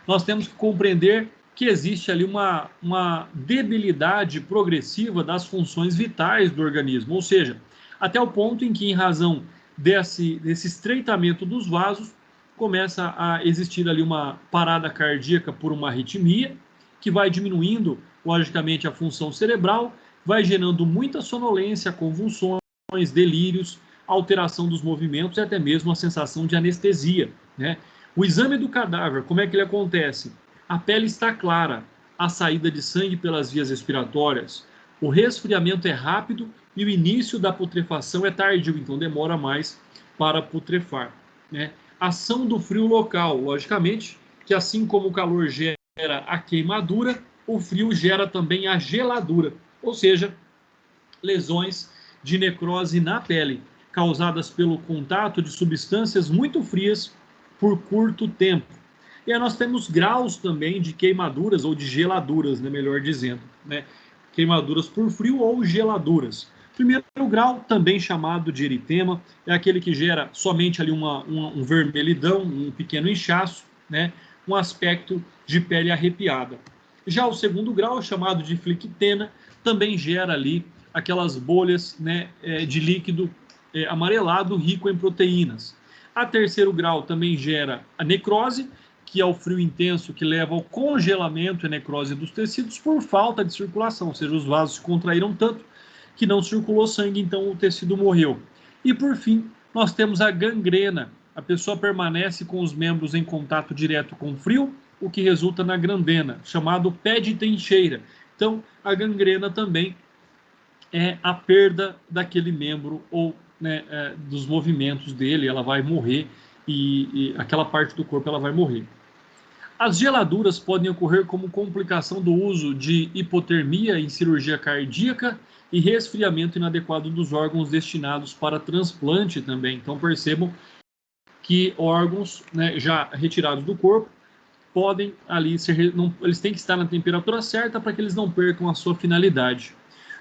nós temos que compreender que existe ali uma debilidade progressiva das funções vitais do organismo, ou seja, até o ponto em que, em razão desse estreitamento dos vasos, começa a existir ali uma parada cardíaca por uma arritmia, que vai diminuindo, logicamente, a função cerebral, vai gerando muita sonolência, convulsões, delírios, alteração dos movimentos e até mesmo a sensação de anestesia. O exame do cadáver, como é que ele acontece? A pele está clara, a saída de sangue pelas vias respiratórias, o resfriamento é rápido e o início da putrefação é tardio, então demora mais para putrefar. Ação do frio local, logicamente, que assim como o calor gera a queimadura, o frio gera também a geladura, ou seja, lesões de necrose na pele, causadas pelo contato de substâncias muito frias por curto tempo. E aí nós temos graus também de queimaduras, ou de geladuras, melhor dizendo. Queimaduras por frio ou geladuras. Primeiro grau, também chamado de eritema, é aquele que gera somente ali um vermelhidão, um pequeno inchaço, né? Um aspecto de pele arrepiada. Já o segundo grau, chamado de flictena, também gera ali aquelas bolhas, né, de líquido amarelado rico em proteínas. A terceiro grau também gera a necrose, que é o frio intenso que leva ao congelamento e necrose dos tecidos por falta de circulação, ou seja, os vasos se contraíram tanto que não circulou sangue, então o tecido morreu. E por fim, nós temos a gangrena. A pessoa permanece com os membros em contato direto com o frio, o que resulta na grandena, chamado pé de trincheira. Então, a gangrena também é a perda daquele membro ou, né, dos movimentos dele, ela vai morrer e aquela parte do corpo ela vai morrer. As geladuras podem ocorrer como complicação do uso de hipotermia em cirurgia cardíaca e resfriamento inadequado dos órgãos destinados para transplante também. Então percebam que órgãos, né, já retirados do corpo podem ali ser, não, eles têm que estar na temperatura certa para que eles não percam a sua finalidade.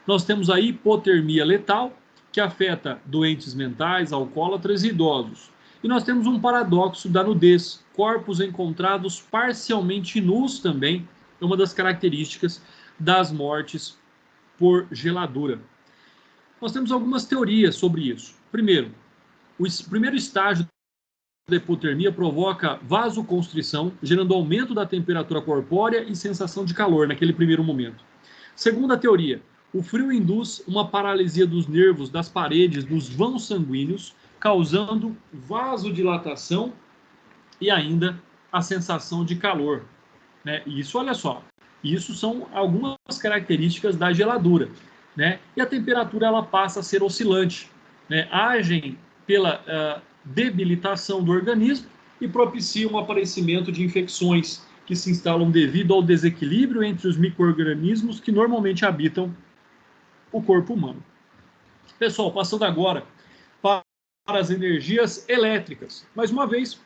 Nós temos a hipotermia letal, que afeta doentes mentais, alcoólatras e idosos. E nós temos um paradoxo da nudez, corpos encontrados parcialmente nus também, é uma das características das mortes por geladura. Nós temos algumas teorias sobre isso. Primeiro, o primeiro estágio da hipotermia provoca vasoconstrição, gerando aumento da temperatura corpórea e sensação de calor naquele primeiro momento. Segunda teoria, o frio induz uma paralisia dos nervos das paredes dos vãos sanguíneos, causando vasodilatação e ainda a sensação de calor. Né? Isso, olha só, isso são algumas características da geladura. Né? E a temperatura ela passa a ser oscilante. Né? Agem pela debilitação do organismo e propiciam o aparecimento de infecções que se instalam devido ao desequilíbrio entre os micro-organismos que normalmente habitam o corpo humano. Pessoal, passando agora para as energias elétricas. Mais uma vez,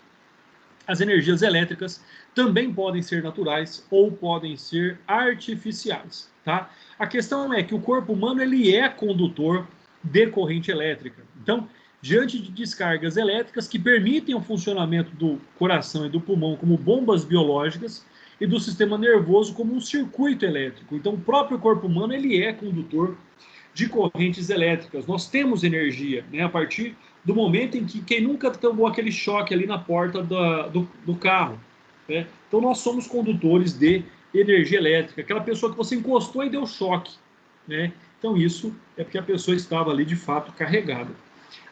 as energias elétricas também podem ser naturais ou podem ser artificiais, tá? A questão é que o corpo humano ele é condutor de corrente elétrica. Então, diante de descargas elétricas que permitem o funcionamento do coração e do pulmão como bombas biológicas e do sistema nervoso como um circuito elétrico. Então, o próprio corpo humano ele é condutor de correntes elétricas. Nós temos energia, né, a partir do momento em que quem nunca tomou aquele choque ali na porta do carro. Né? Então, nós somos condutores de energia elétrica. Aquela pessoa que você encostou e deu choque. Né? Então, isso é porque a pessoa estava ali, de fato, carregada.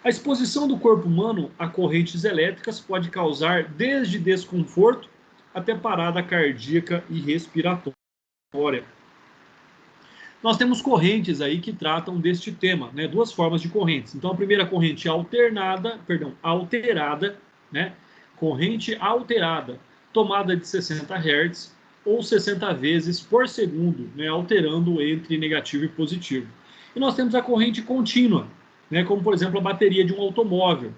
A exposição do corpo humano a correntes elétricas pode causar desde desconforto até parada cardíaca e respiratória. Nós temos correntes aí que tratam deste tema, né? Duas formas de correntes. Então, a primeira corrente alterada, né? Corrente alterada, tomada de 60 Hz ou 60 vezes por segundo, né? Alterando entre negativo e positivo. E nós temos a corrente contínua, né? Como, por exemplo, a bateria de um automóvel.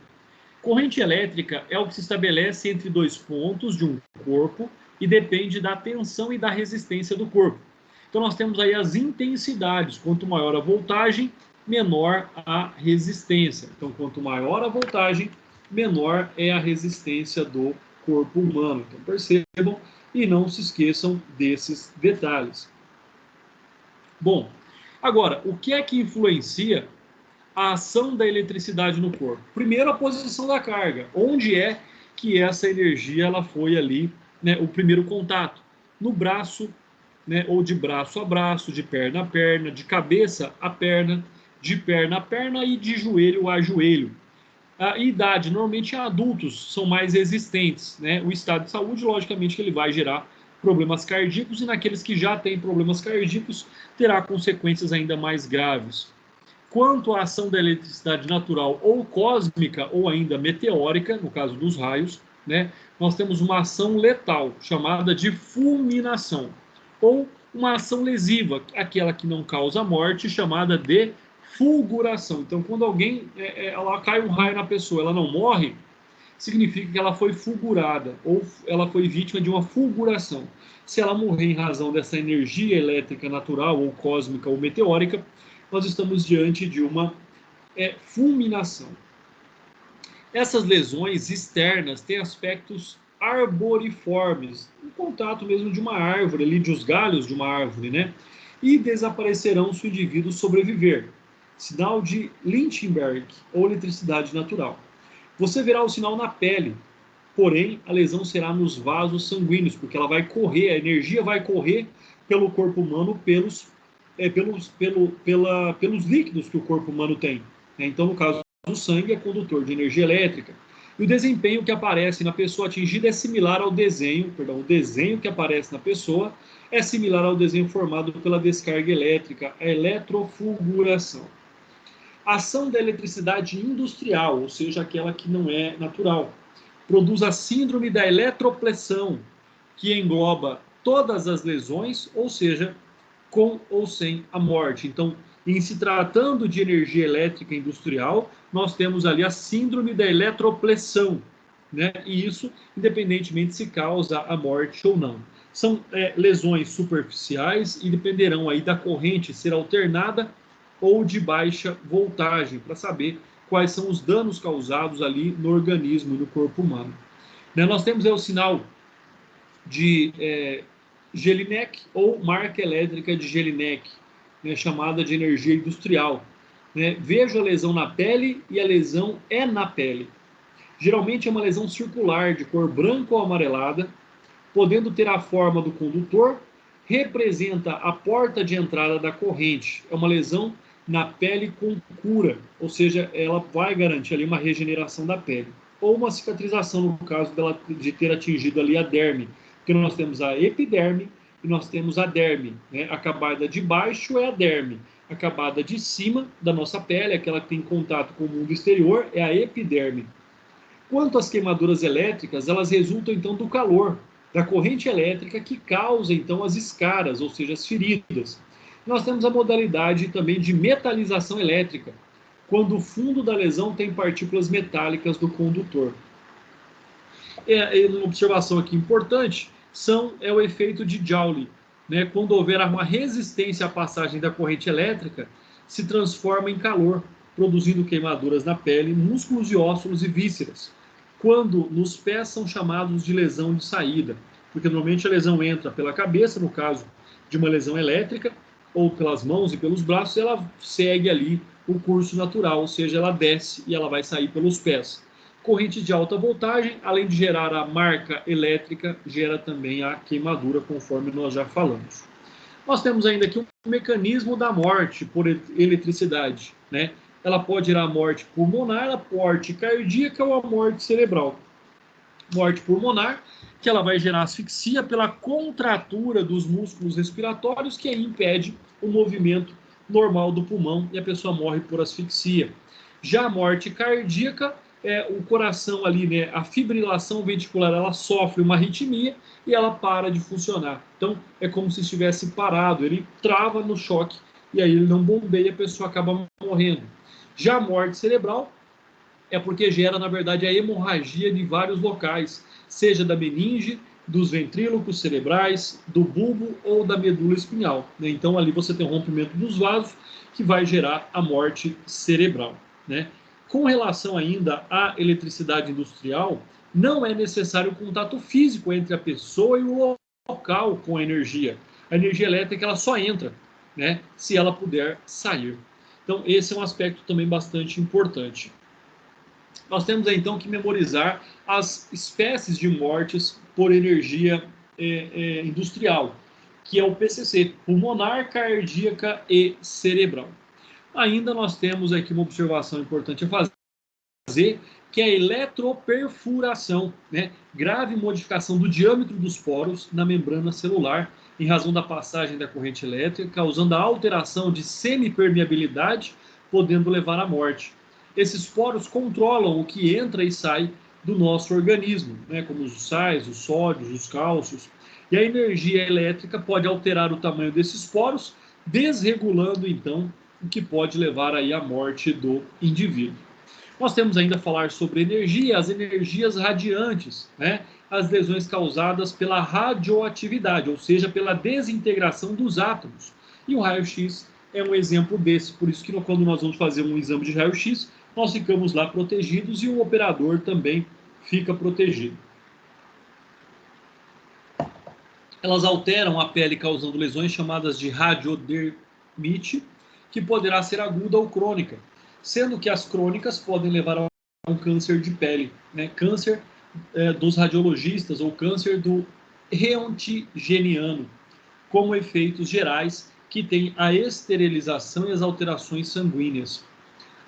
Corrente elétrica é o que se estabelece entre dois pontos de um corpo e depende da tensão e da resistência do corpo. Então, nós temos aí as intensidades. Quanto maior a voltagem, menor a resistência. Então, quanto maior a voltagem, menor é a resistência do corpo humano. Então, percebam e não se esqueçam desses detalhes. Bom, agora, o que é que influencia a ação da eletricidade no corpo? Primeiro, a posição da carga. Onde é que essa energia ela foi ali, né, o primeiro contato? No braço, né, ou de braço a braço, de perna a perna, de cabeça a perna e de joelho a joelho. A idade, normalmente adultos são mais resistentes, né? O estado de saúde, logicamente, que ele vai gerar problemas cardíacos e naqueles que já têm problemas cardíacos terá consequências ainda mais graves. Quanto à ação da eletricidade natural ou cósmica ou ainda meteórica, no caso dos raios, né, nós temos uma ação letal chamada de fulminação ou uma ação lesiva, aquela que não causa morte, chamada de fulguração. Então, quando alguém, ela cai um raio na pessoa, ela não morre, significa que ela foi fulgurada ou ela foi vítima de uma fulguração. Se ela morrer em razão dessa energia elétrica natural ou cósmica ou meteórica, nós estamos diante de uma fulminação. Essas lesões externas têm aspectos arboriformes, um contato mesmo de uma árvore, ali dos galhos de uma árvore, né? E desaparecerão se o indivíduo sobreviver. Sinal de Lindbergh ou eletricidade natural. Você verá o sinal na pele, porém a lesão será nos vasos sanguíneos, porque ela vai correr, a energia vai correr pelo corpo humano pelos líquidos que o corpo humano tem. Então, no caso do sangue, é condutor de energia elétrica. E o desempenho que aparece na pessoa atingida é similar ao desenho, o desenho que aparece na pessoa é similar ao desenho formado pela descarga elétrica, a eletrofulguração. A ação da eletricidade industrial, ou seja, aquela que não é natural, produz a síndrome da eletropressão, que engloba todas as lesões, ou seja, com ou sem a morte. Então, em se tratando de energia elétrica industrial, nós temos ali a síndrome da eletropressão, né? E isso, independentemente se causa a morte ou não. São lesões superficiais e dependerão aí da corrente ser alternada ou de baixa voltagem, para saber quais são os danos causados ali no organismo e no corpo humano. Nós temos o sinal de Jelinek ou marca elétrica de Jelinek, chamada de energia industrial. Vejo a lesão na pele e a lesão é na pele. Geralmente é uma lesão circular de cor branca ou amarelada, podendo ter a forma do condutor, representa a porta de entrada da corrente. É uma lesão na pele com cura, ou seja, ela vai garantir ali uma regeneração da pele. Ou uma cicatrização, no caso dela, de ter atingido ali a derme, porque nós temos a epiderme e nós temos a derme. A camada de baixo é a derme, a camada de cima da nossa pele, aquela que tem contato com o mundo exterior, é a epiderme. Quanto às queimaduras elétricas, elas resultam então do calor, da corrente elétrica que causa então as escaras, ou seja, as feridas. Nós temos a modalidade também de metalização elétrica, quando o fundo da lesão tem partículas metálicas do condutor. Uma observação aqui importante é o efeito de Joule. Quando houver uma resistência à passagem da corrente elétrica, se transforma em calor, produzindo queimaduras na pele, músculos e ossos e vísceras. Quando nos pés são chamados de lesão de saída, porque normalmente a lesão entra pela cabeça, no caso de uma lesão elétrica, ou pelas mãos e pelos braços, ela segue ali o curso natural, ou seja, ela desce e ela vai sair pelos pés. Corrente de alta voltagem, além de gerar a marca elétrica, gera também a queimadura, conforme nós já falamos. Nós temos ainda aqui um mecanismo da morte por eletricidade, Ela pode gerar a morte pulmonar, a morte cardíaca ou a morte cerebral. Morte pulmonar, que ela vai gerar asfixia pela contratura dos músculos respiratórios, que aí impede o movimento normal do pulmão e a pessoa morre por asfixia. Já a morte cardíaca, o coração ali, a fibrilação ventricular, ela sofre uma arritmia e ela para de funcionar. Então, é como se estivesse parado, ele trava no choque e aí ele não bombeia, a pessoa acaba morrendo. Já a morte cerebral é porque gera, na verdade, a hemorragia de vários locais, seja da meninge, dos ventrílocos cerebrais, do bulbo ou da medula espinhal. Então, ali você tem um rompimento dos vasos que vai gerar a morte cerebral. Com relação ainda à eletricidade industrial, não é necessário contato físico entre a pessoa e o local com a energia. A energia elétrica ela só entra, se ela puder sair. Então, esse é um aspecto também bastante importante. Nós temos então que memorizar as espécies de mortes por energia industrial, que é o PCC, pulmonar, cardíaca e cerebral. Ainda nós temos aqui uma observação importante a fazer, que é a eletroperfuração, grave modificação do diâmetro dos poros na membrana celular, em razão da passagem da corrente elétrica, causando a alteração de semipermeabilidade, podendo levar à morte. Esses poros controlam o que entra e sai do nosso organismo, como os sais, os sódios, os cálcios. E a energia elétrica pode alterar o tamanho desses poros, desregulando, então, o que pode levar aí à morte do indivíduo. Nós temos ainda a falar sobre energia, as energias radiantes, as lesões causadas pela radioatividade, ou seja, pela desintegração dos átomos. E o raio-x é um exemplo desse. Por isso que quando nós vamos fazer um exame de raio-x, nós ficamos lá protegidos e o operador também fica protegido. Elas alteram a pele causando lesões chamadas de radiodermite, que poderá ser aguda ou crônica, sendo que as crônicas podem levar a um câncer de pele, né? Câncer dos radiologistas ou câncer do reumatigeniano, como efeitos gerais que tem a esterilização e as alterações sanguíneas.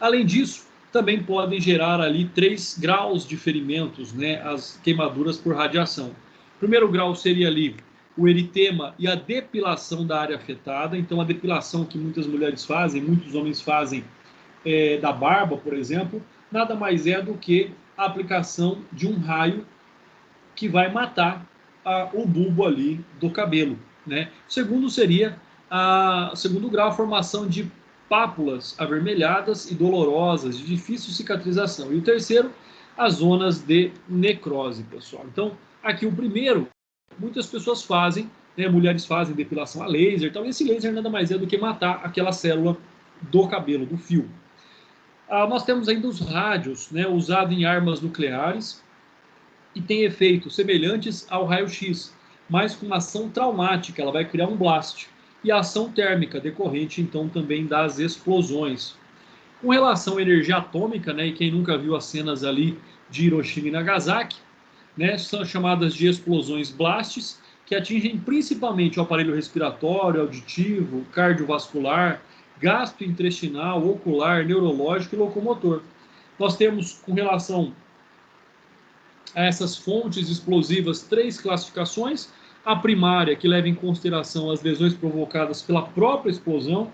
Além disso, também podem gerar ali 3 graus de ferimentos, né, as queimaduras por radiação. O primeiro grau seria ali o eritema e a depilação da área afetada. Então, a depilação que muitas mulheres fazem, muitos homens fazem da barba, por exemplo, nada mais é do que a aplicação de um raio que vai matar o bulbo ali do cabelo, né? O segundo seria segundo grau, a formação de pápulas avermelhadas e dolorosas, de difícil cicatrização. E o terceiro, as zonas de necrose, pessoal. Então, aqui o primeiro, muitas pessoas fazem, né, mulheres fazem depilação a laser, então esse laser nada mais é do que matar aquela célula do cabelo, do fio. Nós temos ainda os rádios, né, usados em armas nucleares, e tem efeitos semelhantes ao raio-x, mas com ação traumática, ela vai criar um blast. E a ação térmica, decorrente então também das explosões. Com relação à energia atômica, né, e quem nunca viu as cenas ali de Hiroshima e Nagasaki, né, são chamadas de explosões blasts, que atingem principalmente o aparelho respiratório, auditivo, cardiovascular, gastrointestinal, ocular, neurológico e locomotor. Nós temos, com relação a essas fontes explosivas, 3 classificações. A primária, que leva em consideração as lesões provocadas pela própria explosão,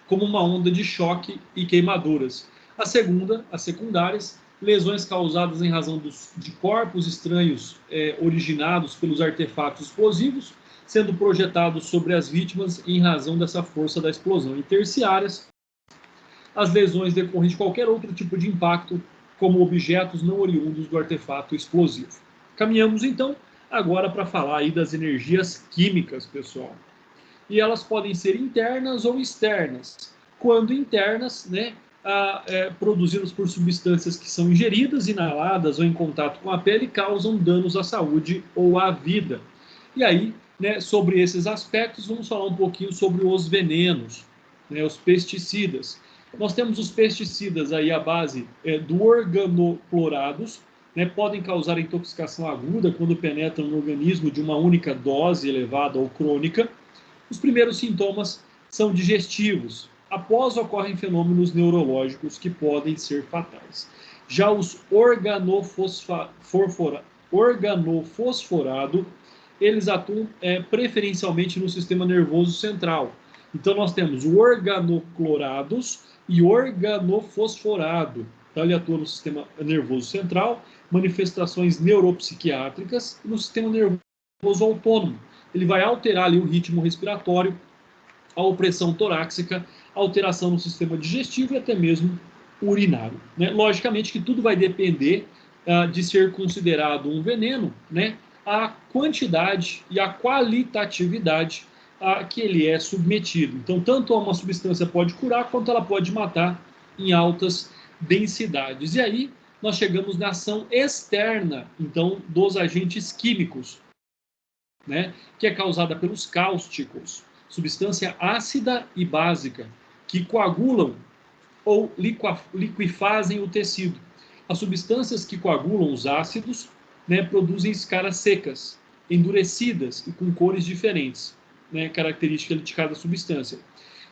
como uma onda de choque e queimaduras. A segunda, as secundárias, lesões causadas em razão de corpos estranhos originados pelos artefatos explosivos, sendo projetados sobre as vítimas em razão dessa força da explosão. E terciárias, as lesões decorrentes de qualquer outro tipo de impacto, como objetos não oriundos do artefato explosivo. Caminhamos, então, agora para falar aí das energias químicas, pessoal. E elas podem ser internas ou externas. Quando internas, né, produzidas por substâncias que são ingeridas, inaladas ou em contato com a pele, causam danos à saúde ou à vida. E aí, né, sobre esses aspectos, vamos falar um pouquinho sobre os venenos, né, os pesticidas. Nós temos os pesticidas aí à base do organoclorados, né, podem causar intoxicação aguda quando penetram no organismo de uma única dose elevada ou crônica. Os primeiros sintomas são digestivos. Após ocorrem fenômenos neurológicos que podem ser fatais. Já os organofosforado, eles atuam preferencialmente no sistema nervoso central. Então nós temos o organoclorados e organofosforado. Então ele atua no sistema nervoso central, manifestações neuropsiquiátricas e no sistema nervoso autônomo. Ele vai alterar ali o ritmo respiratório, a opressão torácica, alteração no sistema digestivo e até mesmo urinário, né? Logicamente que tudo vai depender de ser considerado um veneno, né, a quantidade e a qualitatividade que ele é submetido. Então, tanto uma substância pode curar, quanto ela pode matar em altas densidades. E aí, nós chegamos na ação externa, então, dos agentes químicos, né, que é causada pelos cáusticos, substância ácida e básica, que coagulam ou liquefazem o tecido. As substâncias que coagulam os ácidos, né, produzem escaras secas, endurecidas e com cores diferentes, né, característica de cada substância.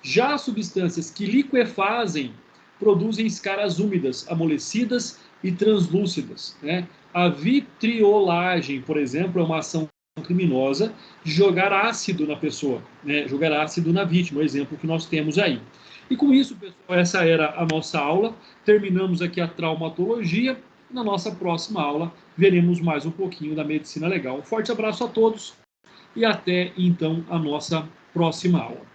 Já as substâncias que liquefazem produzem escaras úmidas, amolecidas e translúcidas, né? A vitriolagem, por exemplo, é uma ação criminosa de jogar ácido na pessoa, né? Jogar ácido na vítima, o exemplo que nós temos aí. E com isso, pessoal, essa era a nossa aula. Terminamos aqui a traumatologia. Na nossa próxima aula, veremos mais um pouquinho da medicina legal. Um forte abraço a todos e até, então, a nossa próxima aula.